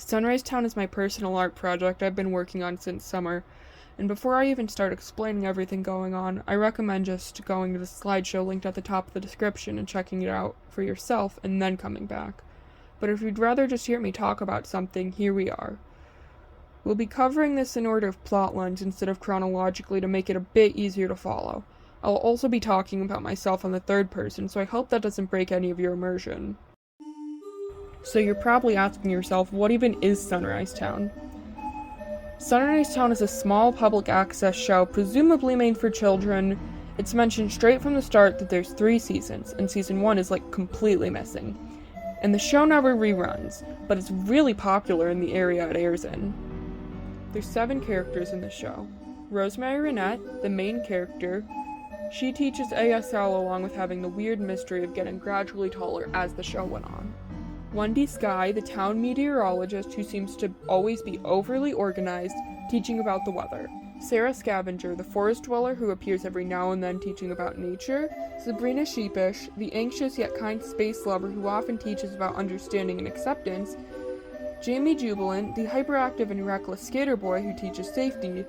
Sunrise Town is my personal art project I've been working on since summer, and before I even start explaining everything going on, I recommend just going to the slideshow linked at the top of the description and checking it out for yourself and then coming back. But if you'd rather just hear me talk about something, here we are. We'll be covering this in order of plot lines instead of chronologically to make it a bit easier to follow. I'll also be talking about myself on the third person, so I hope that doesn't break any of your immersion. So you're probably asking yourself, what even is Sunrise Town? Sunrise Town is a small public access show presumably made for children. It's mentioned straight from the start that there's 3 seasons, and season 1 is completely missing. And the show never reruns, but it's really popular in the area it airs in. There's 7 characters in the show. Rosemary Renette, the main character. She teaches ASL along with having the weird mystery of getting gradually taller as the show went on. Wendy Sky, the town meteorologist who seems to always be overly organized, teaching about the weather. Sarah Scavenger, the forest dweller who appears every now and then teaching about nature. Sabrina Sheepish, the anxious yet kind space lover who often teaches about understanding and acceptance. Jamie Jubilant, the hyperactive and reckless skater boy who teaches safety.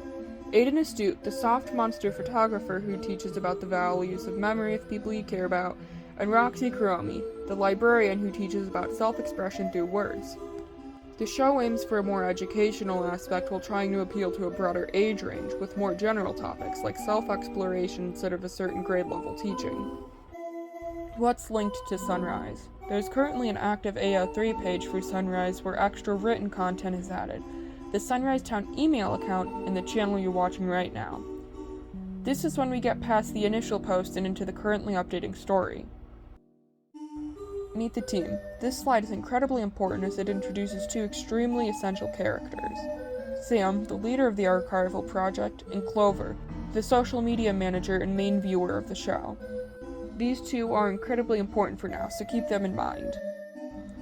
Aiden Astute, the soft monster photographer who teaches about the values of memory of people you care about. And Roxy Kuromi, the librarian who teaches about self-expression through words. The show aims for a more educational aspect while trying to appeal to a broader age range with more general topics like self-exploration instead of a certain grade level teaching. What's linked to Sunrise? There's currently an active AO3 page for Sunrise where extra written content is added, the Sunrise Town email account, and the channel you're watching right now. This is when we get past the initial post and into the currently updating story. Meet the team. This slide is incredibly important as it introduces 2 extremely essential characters. Sam, the leader of the archival project, and Clover, the social media manager and main viewer of the show. These 2 are incredibly important for now, so keep them in mind.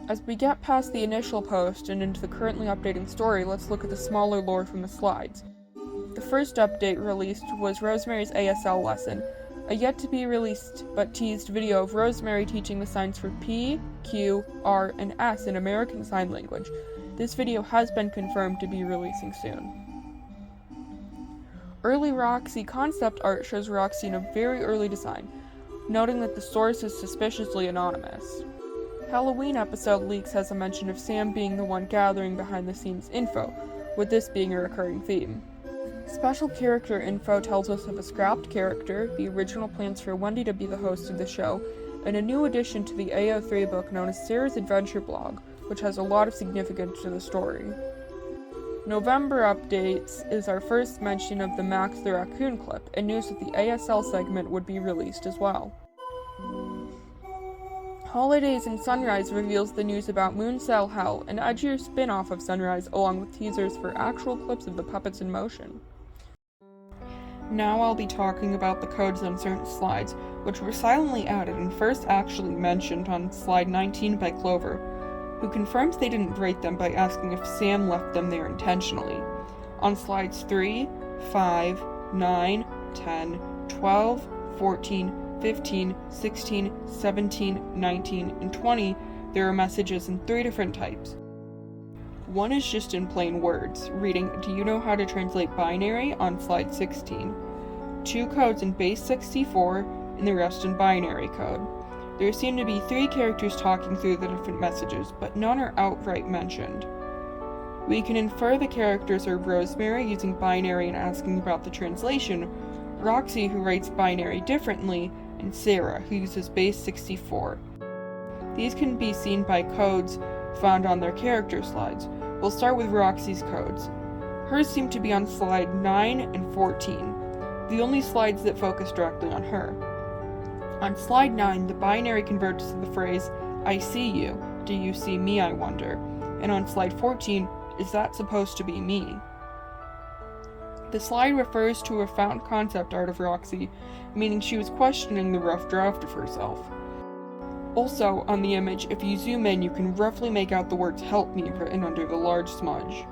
As we get past the initial post and into the currently updating story, let's look at the smaller lore from the slides. The first update released was Rosemary's ASL lesson, a yet-to-be-released but teased video of Rosemary teaching the signs for P, Q, R, and S in American Sign Language. This video has been confirmed to be releasing soon. Early Roxy concept art shows Roxy in a very early design, noting that the source is suspiciously anonymous. Halloween episode leaks has a mention of Sam being the one gathering behind-the-scenes info, with this being a recurring theme. Special character info tells us of a scrapped character, the original plans for Wendy to be the host of the show, and a new addition to the AO3 book known as Sarah's Adventure Blog, which has a lot of significance to the story. November updates is our first mention of the Max the Raccoon clip, and news that the ASL segment would be released as well. Holidays in Sunrise reveals the news about Mooncell Hell, an edgier spin-off of Sunrise, along with teasers for actual clips of the puppets in motion. Now I'll be talking about the codes on certain slides, which were silently added and first actually mentioned on slide 19 by Clover, who confirms they didn't break them by asking if Sam left them there intentionally. On slides 3, 5, 9, 10, 12, 14, 15, 16, 17, 19, and 20, there are messages in 3 different types. One is just in plain words, reading, "Do you know how to translate binary?" on slide 16. 2 codes in base 64, and the rest in binary code. There seem to be 3 characters talking through the different messages, but none are outright mentioned. We can infer the characters are Rosemary using binary and asking about the translation, Roxy who writes binary differently, and Sarah who uses base 64. These can be seen by codes found on their character slides. We'll start with Roxy's codes. Hers seem to be on slide 9 and 14, the only slides that focus directly on her. On slide 9, the binary converts to the phrase, "I see you, do you see me, I wonder?" And on slide 14, "Is that supposed to be me?" The slide refers to a found concept art of Roxy, meaning she was questioning the rough draft of herself. Also, on the image, if you zoom in, you can roughly make out the words "help me" written under the large smudge.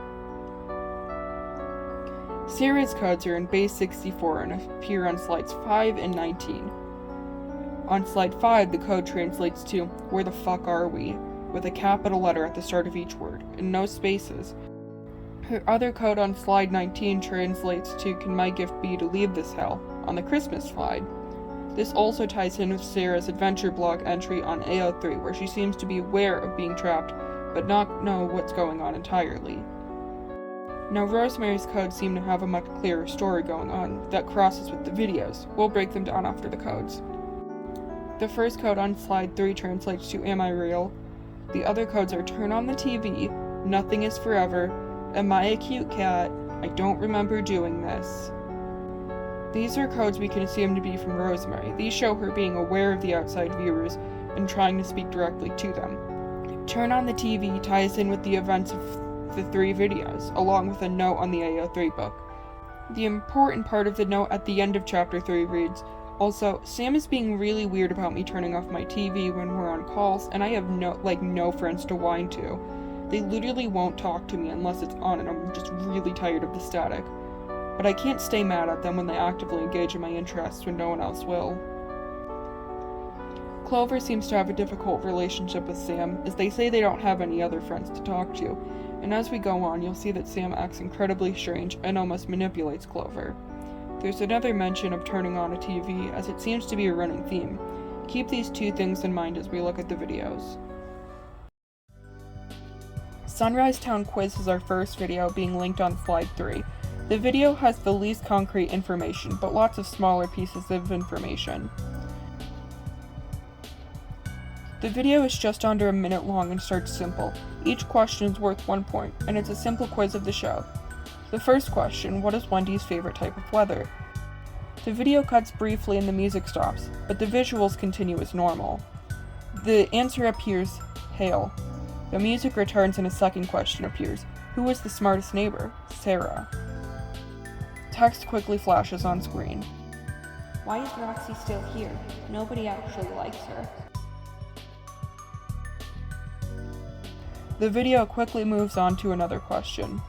Sarah's codes are in base 64 and appear on slides 5 and 19. On slide 5, the code translates to, "Where the fuck are we?" with a capital letter at the start of each word, and no spaces. Her other code on slide 19 translates to "Can my gift be to leave this hell?" on the Christmas slide. This also ties in with Sarah's adventure blog entry on AO3, where she seems to be aware of being trapped, but not know what's going on entirely. Now, Rosemary's codes seem to have a much clearer story going on that crosses with the videos. We'll break them down after the codes. The first code on slide 3 translates to "Am I real?" The other codes are "Turn on the TV," "Nothing is forever," "Am I a cute cat?" "I don't remember doing this." These are codes we can assume to be from Rosemary. These show her being aware of the outside viewers and trying to speak directly to them. "Turn on the TV" ties in with the events of the 3 videos, along with a note on the AO3 book. The important part of the note at the end of chapter 3 reads, "Also, Sam is being really weird about me turning off my TV when we're on calls, and I have no friends to whine to. They literally won't talk to me unless it's on, and I'm just really tired of the static. But I can't stay mad at them when they actively engage in my interests when no one else will." Clover seems to have a difficult relationship with Sam, as they say they don't have any other friends to talk to, and as we go on, you'll see that Sam acts incredibly strange and almost manipulates Clover. There's another mention of turning on a TV, as it seems to be a running theme. Keep these 2 things in mind as we look at the videos. Sunrise Town Quiz is our first video, being linked on slide 3. The video has the least concrete information, but lots of smaller pieces of information. The video is just under a minute long and starts simple. Each question is worth 1 point, and it's a simple quiz of the show. The first question: what is Wendy's favorite type of weather? The video cuts briefly and the music stops, but the visuals continue as normal. The answer appears: hail. The music returns and a second question appears: who is the smartest neighbor? Sarah. Text quickly flashes on screen. Why is Roxy still here? Nobody actually likes her. The video quickly moves on to another question.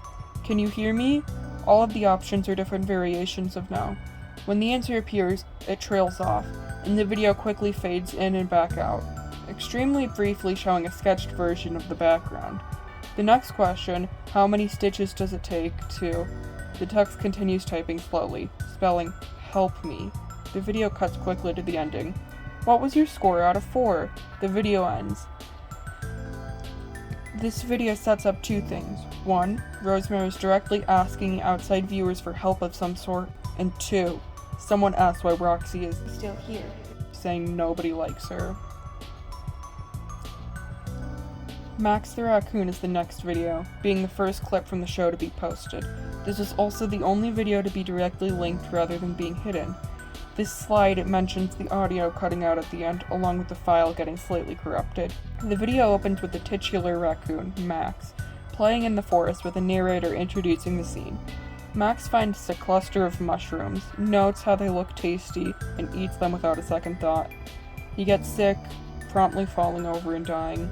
Can you hear me? All of the options are different variations of no. When the answer appears, it trails off, and the video quickly fades in and back out, extremely briefly showing a sketched version of the background. The next question: how many stitches does it take to... The text continues typing slowly, spelling "help me." The video cuts quickly to the ending. What was your score out of 4? The video ends. This video sets up 2 things. 1, Rosemary is directly asking outside viewers for help of some sort, and 2, someone asks why Roxy is still here, saying nobody likes her. Max the Raccoon is the next video, being the first clip from the show to be posted. This is also the only video to be directly linked rather than being hidden. This slide mentions the audio cutting out at the end, along with the file getting slightly corrupted. The video opens with the titular raccoon, Max, playing in the forest with a narrator introducing the scene. Max finds a cluster of mushrooms, notes how they look tasty, and eats them without a second thought. He gets sick, promptly falling over and dying.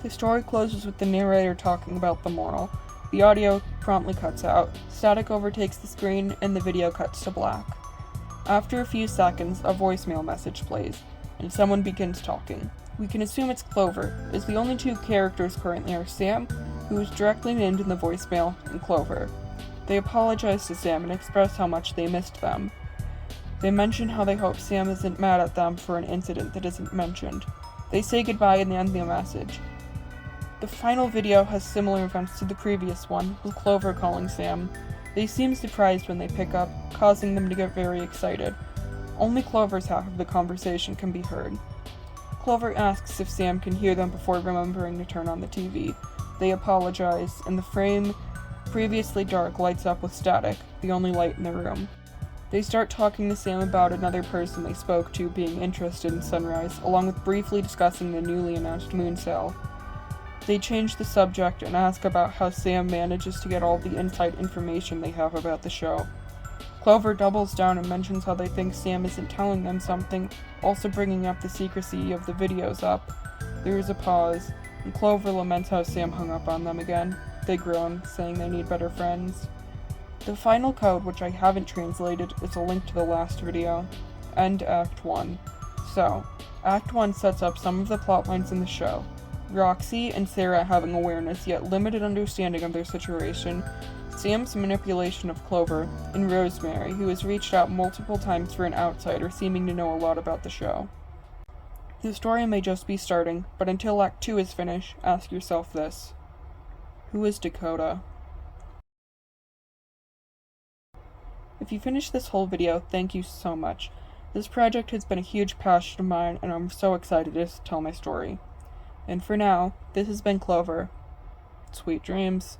The story closes with the narrator talking about the moral. The audio promptly cuts out, static overtakes the screen, and the video cuts to black. After a few seconds, a voicemail message plays, and someone begins talking. We can assume it's Clover, as the only 2 characters currently are Sam, who is directly named in the voicemail, and Clover. They apologize to Sam and express how much they missed them. They mention how they hope Sam isn't mad at them for an incident that isn't mentioned. They say goodbye and end the message. The final video has similar events to the previous one, with Clover calling Sam. They seem surprised when they pick up, causing them to get very excited. Only Clover's half of the conversation can be heard. Clover asks if Sam can hear them before remembering to turn on the TV. They apologize, and the frame, previously dark, lights up with static, the only light in the room. They start talking to Sam about another person they spoke to being interested in Sunrise, along with briefly discussing the newly announced moon sale. They change the subject and ask about how Sam manages to get all the inside information they have about the show. Clover doubles down and mentions how they think Sam isn't telling them something, also bringing up the secrecy of the videos up. There is a pause, and Clover laments how Sam hung up on them again. They groan, saying they need better friends. The final code, which I haven't translated, is a link to the last video. End Act 1. So, Act 1 sets up some of the plotlines in the show. Roxy and Sarah having awareness yet limited understanding of their situation, Sam's manipulation of Clover, and Rosemary, who has reached out multiple times for an outsider seeming to know a lot about the show. The story may just be starting, but until Act 2 is finished, ask yourself this. Who is Dakota? If you finished this whole video, thank you so much. This project has been a huge passion of mine, and I'm so excited to tell my story. And for now, this has been Clover. Sweet dreams.